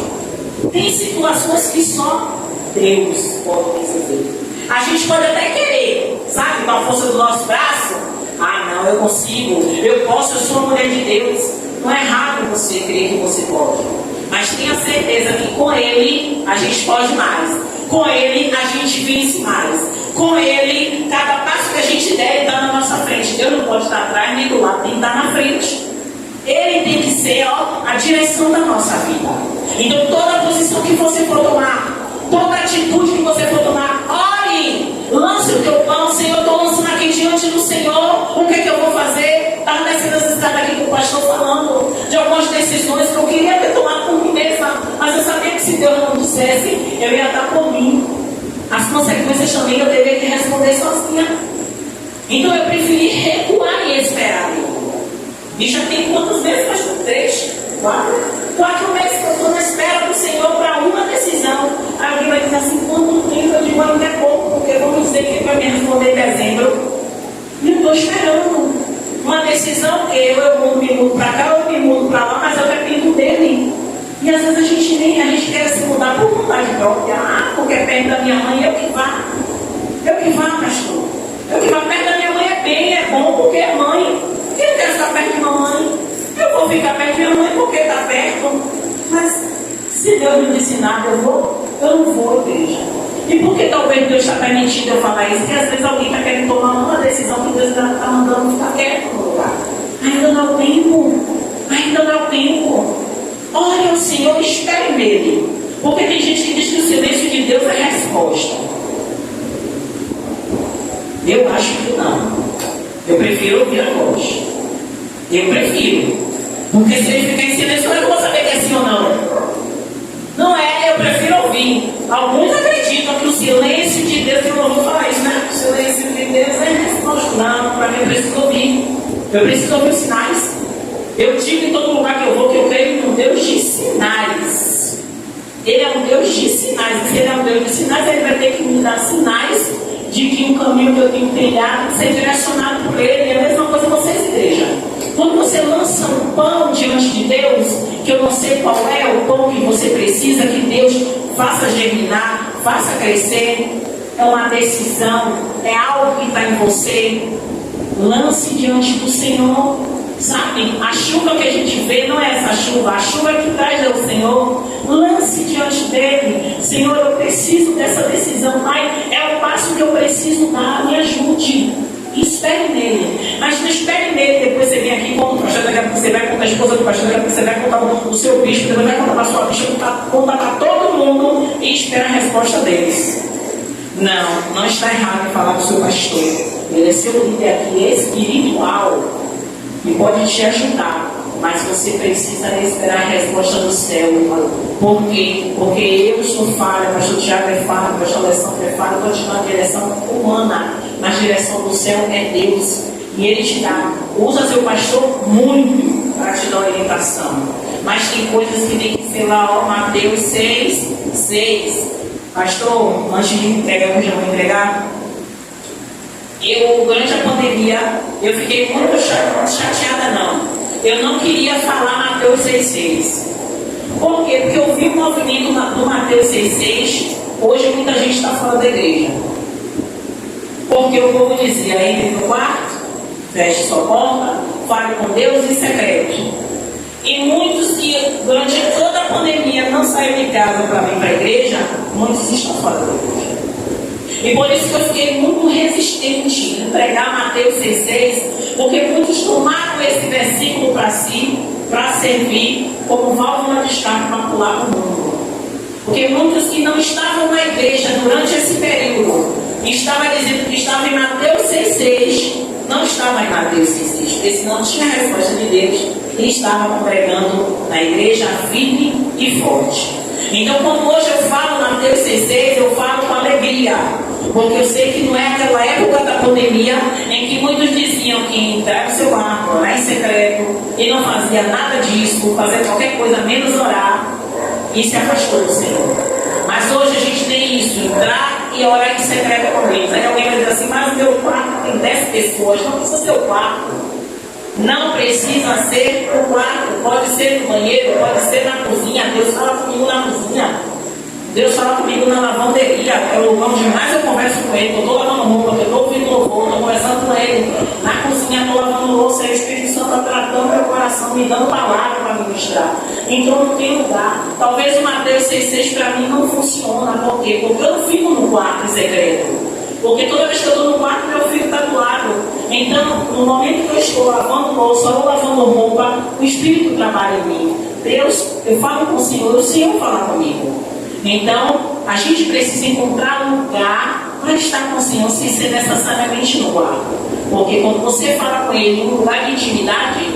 tem situações que só Deus pode resolver. A gente pode até querer, sabe, com a força do nosso braço. Ah, não, eu consigo, eu posso, eu sou a mulher de Deus. Não é errado você crer que você pode. Mas tenha certeza que com Ele a gente pode mais. Com Ele a gente vence mais. Com Ele, cada passo que a gente der, Ele está na nossa frente. Deus não pode estar atrás nem do lado, tem que estar na frente. Ele tem que ser a direção da nossa vida. Então toda posição que você for tomar, toda atitude que você for tomar, ore, lance o teu pão. Senhor, eu estou lançando aqui diante do Senhor. O que é que eu vou fazer? Estava descendo essa escada aqui com o pastor falando de algumas decisões que eu queria ter tomado por mim mesma, mas eu sabia que se Deus não dissesse, eu ia dar por mim. As consequências também eu teria que responder sozinha. Então eu preferi recuar e esperar. E já tem quantos meses, pastor? 3, 4 meses que eu estou na espera do Senhor para uma decisão. Aí alguém vai dizer assim: quanto tempo? Eu digo: ainda é pouco, porque vamos dizer que ele vai me responder em dezembro. E eu estou esperando uma decisão que eu me mudo para cá, eu me mudo para lá, mas eu dependo dele. E às vezes a gente quer se mudar por vontade própria. Ah, porque é perto da minha mãe, eu que vá. Eu que vá, pastor. Eu que vá perto da minha mãe é bem, é bom porque é mãe. Eu não quero ficar perto de mamãe. Eu vou ficar perto de minha mãe porque está perto. Mas se Deus me disse nada, eu não vou, igreja. E por que talvez Deus está permitindo eu falar isso? Porque às vezes alguém está querendo tomar uma decisão que Deus está mandando ficar quieto no lugar. Ainda não é o tempo. Ainda não é o tempo. Ore ao Senhor e espere nele. Porque tem gente que diz que o silêncio de Deus é resposta. Eu acho que não. Eu prefiro ouvir a voz. Eu prefiro. Porque se ele ficar em silêncio, eu não vou saber que é sim ou não. Não é, eu prefiro ouvir. Alguns acreditam que o silêncio de Deus, eu não vou falar isso, né? O silêncio de Deus é resposta. Não, para mim eu preciso ouvir. Eu preciso ouvir os sinais. Eu digo em todo lugar que eu vou que eu creio num Deus de sinais. Ele é um Deus de sinais. Se ele é um Deus de sinais, ele vai ter que me dar sinais de que o caminho que eu tenho trilhado ser direcionado por ele. É a mesma coisa vocês, igreja. Quando você lança um pão diante de Deus, que eu não sei qual é o pão que você precisa, que Deus faça germinar, faça crescer, é uma decisão, é algo que está em você, lance diante do Senhor. Sabe, a chuva que a gente vê não é essa chuva, a chuva que traz é o Senhor. Lance diante dele. Senhor, eu preciso dessa decisão. Pai, é o passo que eu preciso dar, me ajude. Espere nele, mas não espere nele. Depois você vem aqui, conta o pastor, daqui a pouco você vai contar a esposa do pastor, daqui a pouco você vai contar o seu bispo, depois vai contar para a sua bispa, contar para todo mundo e espera a resposta deles. Não está errado em falar com o seu pastor. Ele é seu líder aqui espiritual e pode te ajudar, mas você precisa esperar a resposta do céu. Por quê? Porque eu sou falha, o pastor Tiago é falha, o pastor Alessandro é falha, eu estou te dando a direção humana, mas a direção do céu é Deus. E Ele te dá. Usa seu pastor muito para te dar orientação. Mas tem coisas que tem que ser lá, ó, Mateus 6. Pastor, antes de entregar, eu já vou entregar. Durante a pandemia, eu fiquei muito chateada, não. Eu não queria falar Mateus 6,6. Por quê? Porque eu vi o movimento do Mateus 6,6. Hoje muita gente está fora da igreja. Porque o povo dizia, entre no quarto, feche sua porta, fale com Deus em secreto. E muitos que durante toda a pandemia não saíram de casa para vir para a igreja, muitos estão fora da igreja. E por isso que eu fiquei muito resistente em pregar Mateus 6,6, porque muitos tomaram esse versículo para si, para servir como válvula de escape para pular o mundo. Porque muitos que não estavam na igreja durante esse período, estavam dizendo que estavam em Mateus 6,6, não estava em Mateus 6,6, porque se não tinha a resposta de Deus, e estavam congregando na igreja firme e forte. Então, quando hoje eu falo Mateus 6,6, eu falo com alegria, porque eu sei que não é aquela época da pandemia em que muitos diziam que entrava o seu quarto, orar em secreto, e não fazia nada disso, fazia qualquer coisa menos orar, e se afastou do Senhor. Mas hoje a gente tem isso, entrar e orar em secreto com Deus. Aí alguém vai dizer assim, mas o meu quarto tem 10 pessoas, não precisa ser o quarto. Não precisa ser o quarto, pode ser no banheiro, pode ser na cozinha. Deus fala comigo na cozinha, Deus fala comigo na lavanderia, é o lugar onde mais eu converso com Ele. Eu estou lavando roupa, eu estou ouvindo louvor, estou conversando com Ele. Na cozinha estou lavando louça, e o Espírito Santo está tratando meu coração, me dando palavra para ministrar. Então não tem lugar. Talvez o Mateus 6,6 para mim não funciona. Por quê? Porque eu não fico no quarto em segredo. Porque toda vez que eu estou no quarto, meu filho está do lado. Então, no momento que eu estou lavando louça ou lavando roupa, o Espírito trabalha em mim. Deus, eu falo com o Senhor fala comigo. Então, a gente precisa encontrar um lugar para estar com o Senhor, sem ser necessariamente no quarto. Porque quando você fala com Ele em um lugar de intimidade,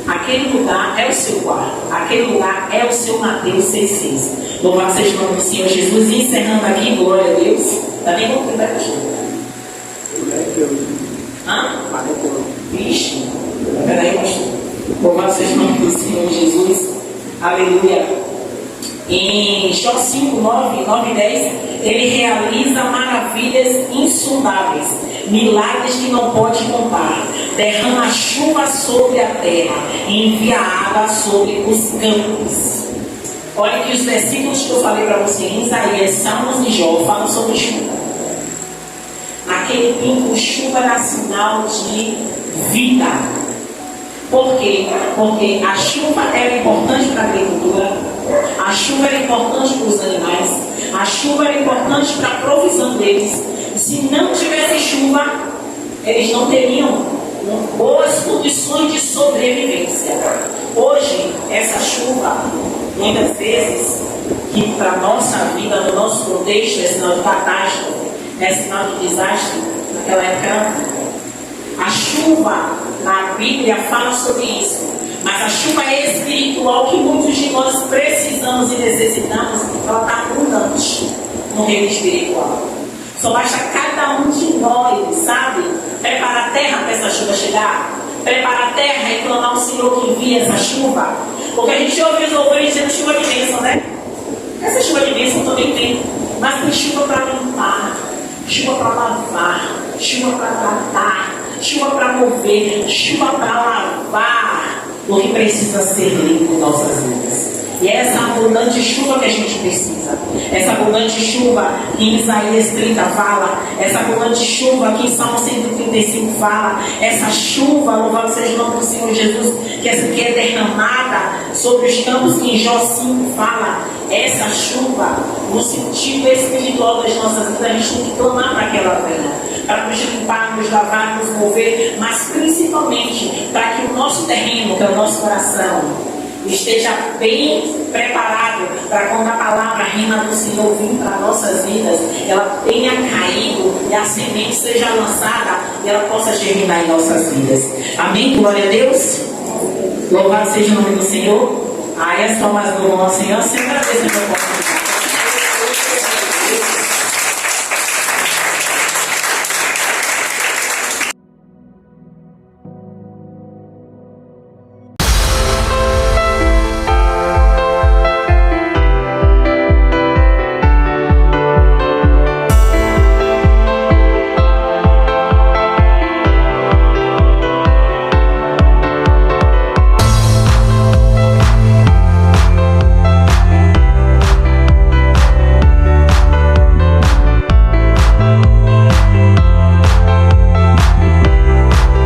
aquele lugar é o seu quarto. Aquele lugar é o seu Mateus 6,6. Louvado seja o nome do Senhor Jesus. E encerrando aqui, glória a Deus. Também vamos tentar ajudar. Vixe, peraí, pastor. Louvado seja o nome do Senhor Jesus. Aleluia. Em Jó 5, 9 e 10, ele realiza maravilhas insondáveis, milagres que não pode contar. Derrama chuva sobre a terra e envia água sobre os campos. Olha que os versículos que eu falei para você em Isaías, Salmos e Jó falam sobre chuva. Aquele pingo, chuva era sinal de vida. Por quê? Porque a chuva era importante para a agricultura, a chuva era importante para os animais, a chuva era importante para a provisão deles. Se não tivesse chuva, eles não teriam boas condições de sobrevivência. Hoje, essa chuva, muitas vezes, que para a nossa vida, no nosso contexto, é sinal de catástrofe, é sinal de desastre. Naquela época, a chuva na Bíblia fala sobre isso, mas a chuva espiritual que muitos de nós precisamos e necessitamos, ela está abundante no reino espiritual. Só basta cada um de nós, sabe, preparar a terra para essa chuva chegar, preparar a terra e clamar ao Senhor que envia essa chuva. Porque a gente ouve os louvores dizendo chuva de bênção, né? Essa chuva de bênção também tem, mas tem chuva para limpar, chuva para lavar, chuva para tratar, chuva para mover, chuva para lavar o que precisa ser limpo em nossas vidas. E é essa abundante chuva que a gente precisa. Essa abundante chuva que em Isaías 30 fala. Essa abundante chuva que em Salmo 135 fala. Essa chuva, louvado seja o nome do Senhor Jesus, que é derramada sobre os campos que em Jó 5 fala. Essa chuva, no sentido espiritual das nossas vidas, a gente tem que clamar para aquela terra, para nos limpar, nos lavar, nos mover, mas principalmente para que o nosso terreno, que é o nosso coração, esteja bem preparado para quando a palavra rima do Senhor vir para nossas vidas, ela tenha caído e a semente seja lançada e ela possa germinar em nossas vidas. Amém? Glória a Deus. Louvado seja o nome do Senhor. Aí as palmas do nosso Senhor, sempre agradeço a minha oportunidade.